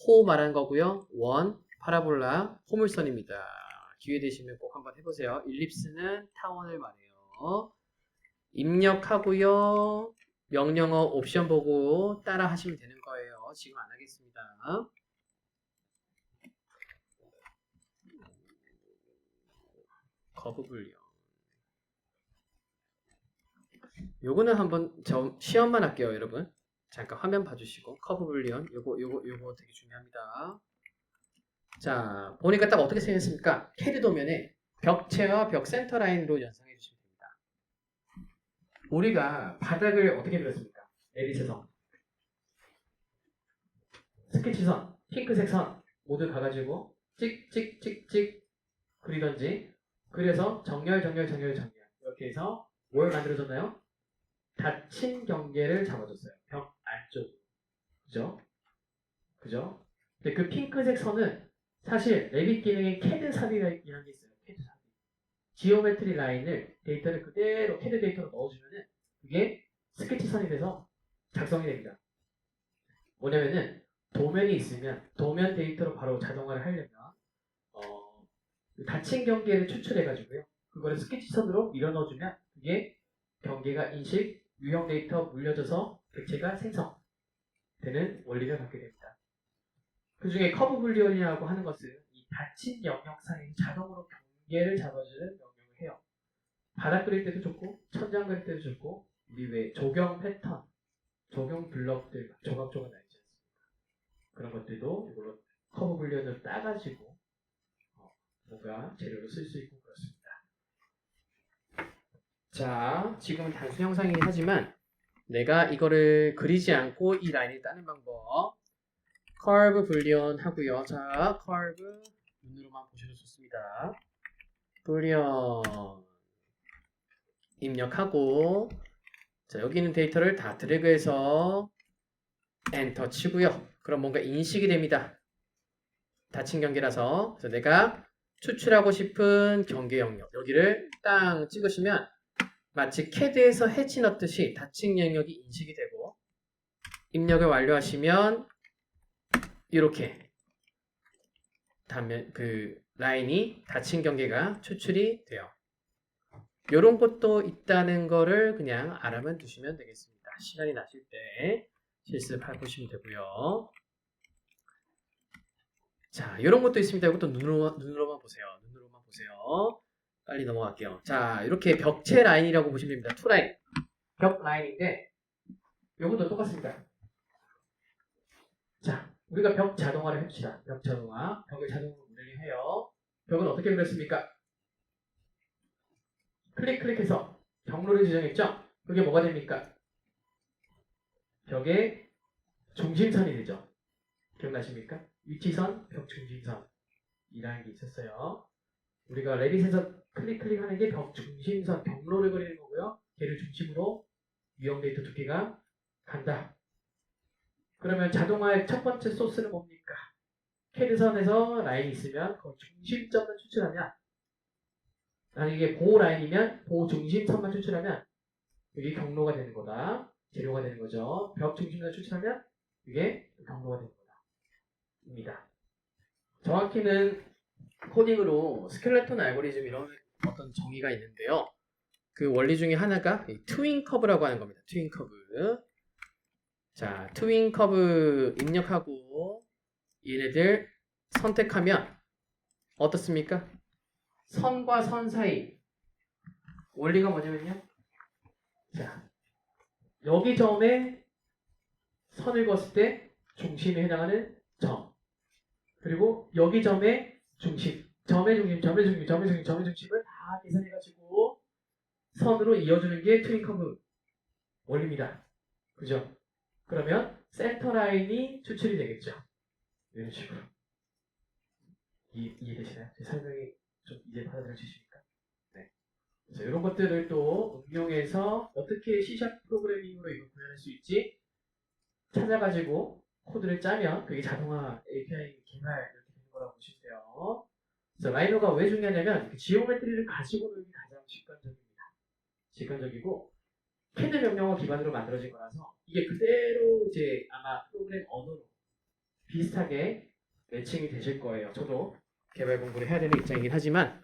호 말하는 거고요. 원, 파라볼라, 호물선입니다. 기회 되시면 꼭 한번 해보세요. 일립스는 타원을 말해요. 입력하고요. 명령어 옵션 보고 따라 하시면 되는 거예요. 지금 안 하겠습니다. 커브 불리언. 요거는 한번 시험만 할게요, 여러분. 잠깐 화면 봐주시고 커브 불리언 요거 되게 중요합니다. 자, 보니까 딱 어떻게 생겼습니까? 캐드 도면에 벽체와 벽 센터 라인으로 연상해 주시면 됩니다. 우리가 바닥을 어떻게 그렸습니까? 에리스선, 스케치선, 핑크색 선 모두 가가지고 찍찍찍찍 그리던지 그래서 정렬 이렇게 해서 뭘 만들어줬나요? 닫힌 경계를 잡아줬어요. 벽 안쪽으로. 그죠? 근데 그 핑크색 선은 사실 레빗 기능에 캐드 삽입이라는 게 있어요. 캐드 삽입. 지오메트리 라인을 데이터를 그대로 캐드 데이터로 넣어주면은 그게 스케치 선이 돼서 작성이 됩니다. 뭐냐면은 도면이 있으면 도면 데이터로 바로 자동화를 하려면 닫힌 경계를 추출해가지고요. 그거를 스케치 선으로 밀어 넣어주면 그게 경계가 인식, 유형 데이터 물려져서 객체가 생성되는 원리를 갖게 됩니다. 그 중에 커브 불리언이라고 하는 것은 이 닫힌 영역상에 자동으로 경계를 잡아주는 명령을 해요. 바닥 그릴 때도 좋고 천장 그릴 때도 좋고 우리 왜 조경 패턴, 조경 블럭들 조각조각 나 있지 않습니까? 그런 것들도 이걸로 커브 불리언을 따가지고 뭔가 재료로 쓸 수 있고 그렇습니다. 자, 지금은 단순 형상이긴 하지만 내가 이거를 그리지 않고 이 라인을 따는 방법 커브 불리언 하고요. 자, 커브 눈으로만 보셔도 좋습니다. 불리언 입력하고 자, 여기 있는 데이터를 다 드래그해서 엔터 치고요. 그럼 뭔가 인식이 됩니다. 닫힌 경계라서 그래서 내가 추출하고 싶은 경계 영역 여기를 딱 찍으시면 마치 CAD에서 해치 넣듯이 닫힌 영역이 인식이 되고 입력을 완료하시면 이렇게 단면 그 라인이 닫힌 경계가 추출이 돼요. 이런 것도 있다는 거를 그냥 알아만 두시면 되겠습니다. 시간이 나실 때 실습해 보시면 되고요. 자, 이런 것도 있습니다. 이것도 눈으로만 보세요. 눈으로만 보세요. 빨리 넘어갈게요. 자, 이렇게 벽체 라인이라고 보시면 됩니다. 투라인. 벽 라인인데 이것도 똑같습니다. 자, 우리가 벽 자동화를 해봅시다. 벽 자동화. 벽을 자동으로 모델링해요. 벽은 어떻게 그렸습니까? 클릭해서 경로를 지정했죠? 그게 뭐가 됩니까? 벽의 중심선이 되죠. 기억나십니까? 위치선, 벽 중심선 이라는 게 있었어요. 우리가 레빗에서 클릭하는 게 벽 중심선, 경로를 그리는 거고요. 걔를 중심으로 유형 데이터 두께가 간다. 그러면 자동화의 첫 번째 소스는 뭡니까? 캐드선에서 라인이 있으면 그 중심점을 추출하면 만약에 이게 보호 라인이면 보호 중심선만 추출하면 이게 경로가 되는 거다. 재료가 되는 거죠. 벽 중심선 추출하면 이게 경로가 되는 거다. 입니다. 정확히는 코딩으로 스켈레톤 알고리즘 이런 어떤 정의가 있는데요. 그 원리 중에 하나가 트윈 커브라고 하는 겁니다. 트윈 커브. 자, 트윈 커브 입력하고 얘네들 선택하면 어떻습니까? 선과 선 사이 원리가 뭐냐면요. 자, 여기 점에 선을 그었을 때 중심에 해당하는 점. 그리고 여기 점의 중심, 점의 중심을 다 계산해가지고 선으로 이어주는 게 트윈 커브 원리입니다. 그죠? 그러면 센터 라인이 추출이 되겠죠. 이런 식으로. 이해되시나요? 제 설명이 좀 이제 받아들여지십니까? 네. 그래서 이런 것들을 또 응용해서 어떻게 C# 프로그래밍으로 이걸 구현할 수 있지? 찾아가지고 코드를 짜면 그게 자동화 API 개발 이렇게 되는 거라고 보시면 돼요. 그래서 라이노가 왜 중요하냐면 그 지오메트리를 가지고 노는 게 가장 직관적입니다. 직관적이고 캐드 명령어 기반으로 만들어진 거라서 이게 그대로 이제 아마 프로그램 언어로 비슷하게 매칭이 되실 거예요. 저도 개발 공부를 해야 되는 입장이긴 하지만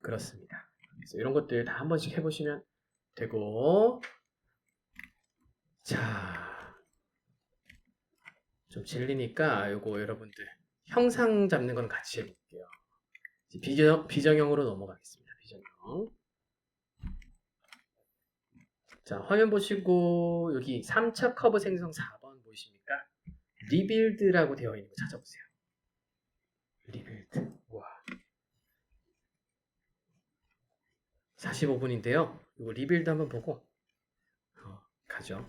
그렇습니다. 그래서 이런 것들 다 한 번씩 해보시면 되고 자. 좀 질리니까 요거 여러분들 형상 잡는 건 같이 해볼게요. 비정형으로 넘어가겠습니다. 비정형. 자, 화면 보시고 여기 3차 커브 생성 4번 보이십니까? 리빌드라고 되어 있는 거 찾아보세요. 리빌드. 와. 45분인데요. 이거 리빌드 한번 보고 가죠.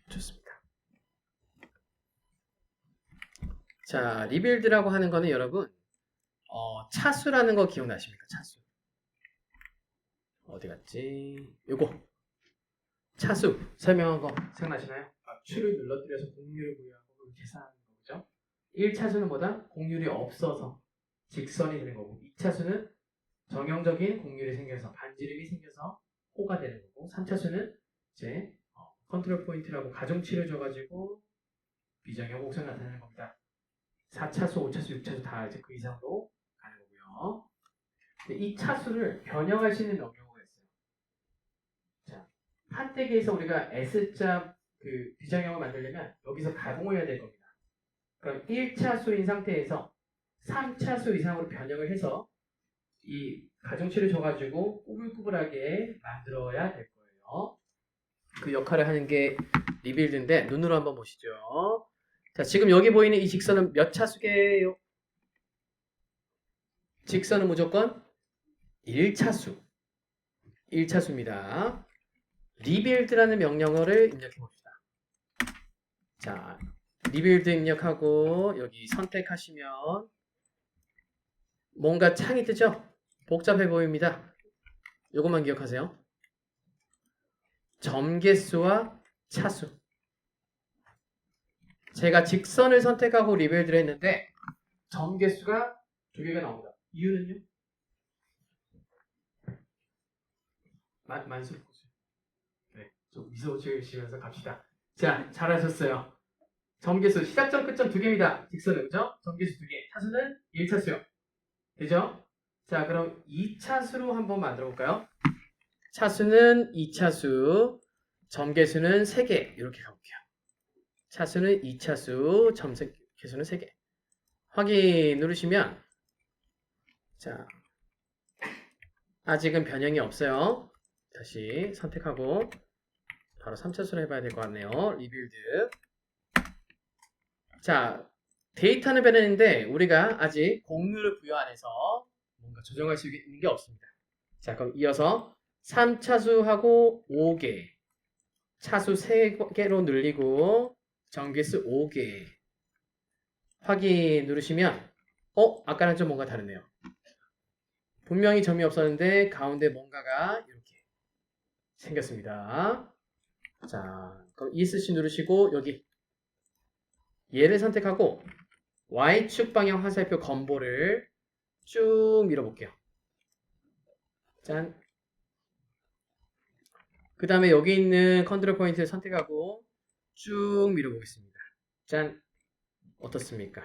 좋습니다. 자, 리빌드라고 하는 거는 여러분 차수라는 거 기억나십니까? 차수. 어디 갔지? 요거 차수 설명한 거 생각나시나요? 추를 눌러뜨려서 공률을 구현하고 계산하는 거죠. 1차수는 뭐다? 공률이 없어서 직선이 되는 거고 2차수는 정형적인 공률이 생겨서 반지름이 생겨서 호가 되는 거고 3차수는 이제 컨트롤 포인트라고 가중치를 줘가지고 비정형 곡선 나타내는 겁니다. 4차수, 5차수, 6차수 다 이제 그 이상으로 가는 거고요. 이 차수를 변형할 수 있는 명령어가 있어요. 자, 판때기에서 우리가 S자 그 비정형을 만들려면 여기서 가공을 해야 될 겁니다. 그럼 1차수인 상태에서 3차수 이상으로 변형을 해서 이 가중치를 줘가지고 꾸불꾸불하게 만들어야 될 거예요. 그 역할을 하는 게 리빌드인데 눈으로 한번 보시죠. 자, 지금 여기 보이는 이 직선은 몇 차수계예요? 직선은 무조건 1차수. 1차수입니다. 리빌드라는 명령어를 입력해 봅시다. 자, 리빌드 입력하고 여기 선택하시면 뭔가 창이 뜨죠? 복잡해 보입니다. 요것만 기억하세요. 점개수와 차수. 제가 직선을 선택하고 리빌드를 했는데 점개수가 2개가 나옵니다. 이유는요? 만수 보세요. 네, 좀 미소 지으시면서 갑시다. 자, 잘하셨어요. 점개수 시작점 끝점 2개입니다. 직선은 그죠? 점개수 2개. 차수는 1차수요. 되죠? 자, 그럼 2차수로 한번 만들어 볼까요? 차수는 2차수, 점개수는 3개. 이렇게 가볼게요. 차수는 2차수, 점개수는 3개. 확인 누르시면 자, 아직은 변형이 없어요. 다시 선택하고 바로 3차수로 해봐야 될 것 같네요. 리빌드. 자, 데이터는 변했는데 우리가 아직 공유를 부여 안 해서 뭔가 조정할 수 있는 게 없습니다. 자, 그럼 이어서 3차수하고 5개, 차수 3개로 늘리고 정개수 5개. 확인 누르시면 아까랑 좀 뭔가 다르네요. 분명히 점이 없었는데 가운데 뭔가가 이렇게 생겼습니다. 자, 그럼 ESC 누르시고 여기 얘를 선택하고 Y축 방향 화살표 검보를 쭉 밀어볼게요. 짠. 그 다음에 여기 있는 컨트롤 포인트를 선택하고 쭉 밀어보겠습니다. 짠. 어떻습니까?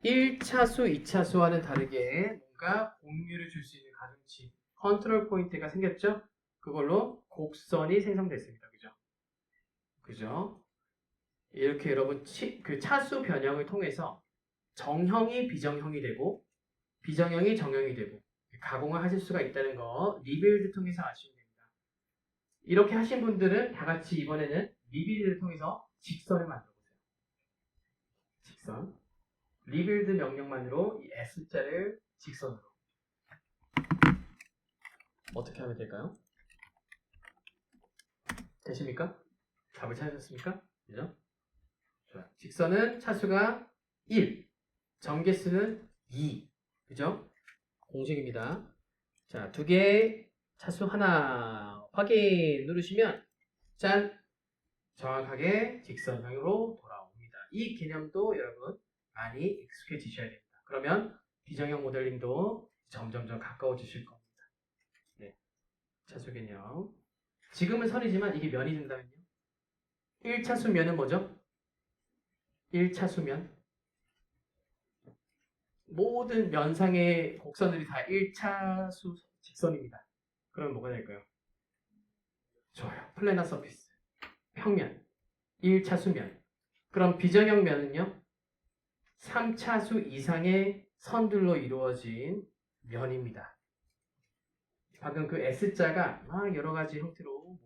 1차수, 2차수와는 다르게 뭔가 공유를 줄 수 있는 가중치 컨트롤 포인트가 생겼죠? 그걸로 곡선이 생성됐습니다. 그죠? 그죠? 이렇게 여러분 그 차수 변형을 통해서 정형이 비정형이 되고 비정형이 정형이 되고 가공을 하실 수가 있다는 거 리빌드 통해서 아시면 됩니다. 이렇게 하신 분들은 다 같이 이번에는 리빌드를 통해서 직선을 만들어 보세요. 직선. 리빌드 명령만으로 이 S자를 직선으로 어떻게 하면 될까요? 되십니까? 답을 찾으셨습니까? 그죠? 좋아요. 직선은 차수가 1, 점개수는 2. 그죠? 공식입니다. 자, 2개, 차수 하나. 확인 누르시면 짠! 정확하게 직선형으로 돌아옵니다. 이 개념도 여러분 많이 익숙해지셔야 됩니다. 그러면 비정형 모델링도 점점점 가까워지실 겁니다. 네, 차수 개념. 지금은 선이지만 이게 면이 된다면요? 1차수 면은 뭐죠? 1차수 면. 모든 면상의 곡선들이 다 1차수 직선입니다. 그럼 뭐가 될까요? 좋아요. 플래너 서피스. 평면. 1차수 면. 그럼 비정형 면은요? 3차수 이상의 선들로 이루어진 면입니다. 방금 그 S자가 막 여러 가지 형태로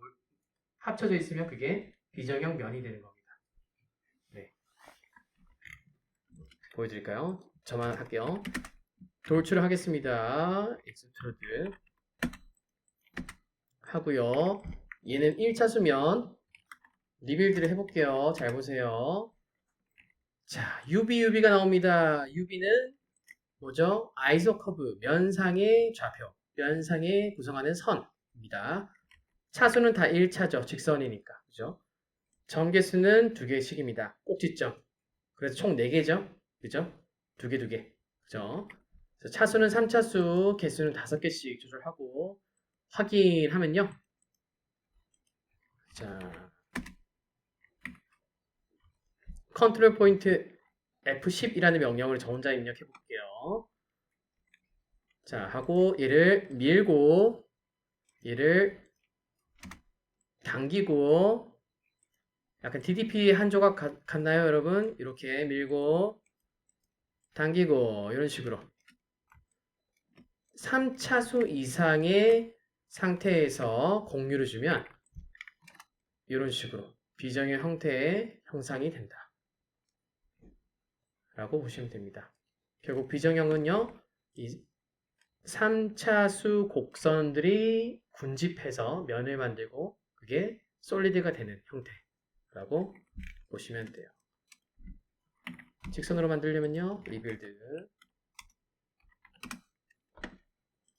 합쳐져 있으면 그게 비정형 면이 되는 겁니다. 네. 보여드릴까요? 저만 할게요. 돌출을 하겠습니다. 엑스트루드 하고요. 얘는 1차수면 리빌드를 해볼게요. 잘 보세요. 자, UV가 나옵니다. UV는 뭐죠? 아이소커브, 면상의 좌표, 면상에 구성하는 선입니다. 차수는 다 1차죠. 직선이니까. 그죠? 점개수는 2개씩입니다. 꼭지점. 그래서 총 4개죠. 그죠? 2개, 2개. 그죠? 차수는 3차수, 개수는 5개씩 조절하고 확인하면요. 자, 컨트롤 포인트 F10이라는 명령을 저 혼자 입력해 볼게요. 자, 하고 얘를 밀고 얘를 당기고 약간 DDP 한 조각 같나요, 여러분? 이렇게 밀고 당기고 이런 식으로 3차수 이상의 상태에서 공유를 주면 이런 식으로 비정형 형태의 형상이 된다. 라고 보시면 됩니다. 결국 비정형은요, 이 3차수 곡선들이 군집해서 면을 만들고 그게 솔리드가 되는 형태라고 보시면 돼요. 직선으로 만들려면요, 리빌드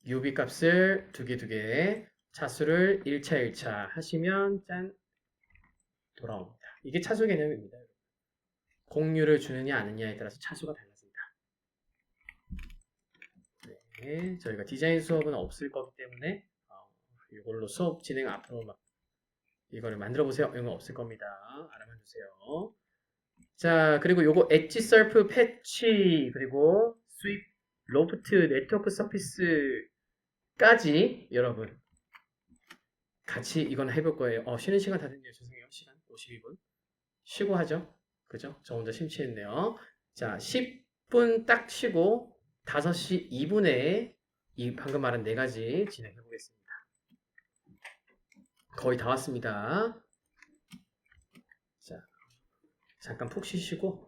UV 값을 두 개 차수를 1차 1차 하시면 짠 돌아옵니다. 이게 차수 개념입니다. 공유를 주느냐 아느냐에 따라서 차수가 달라집니다. 네, 저희가 디자인 수업은 없을 거기 때문에 이걸로 수업 진행 앞으로 막 이거를 만들어 보세요. 이런 거 없을 겁니다. 알아만 주세요. 자, 그리고 요거 엣지 서프 패치 그리고 스윕 로프트 네트워크 서피스까지 여러분 같이 이건 해볼 거예요. 쉬는 시간 다 됐네요. 죄송해요. 시간 52분. 쉬고 하죠. 그죠? 저 혼자 심취했네요. 자, 10분 딱 쉬고 5시 2분에 이 방금 말한 4가지 진행해 보겠습니다. 거의 다 왔습니다. 자, 잠깐 푹 쉬시고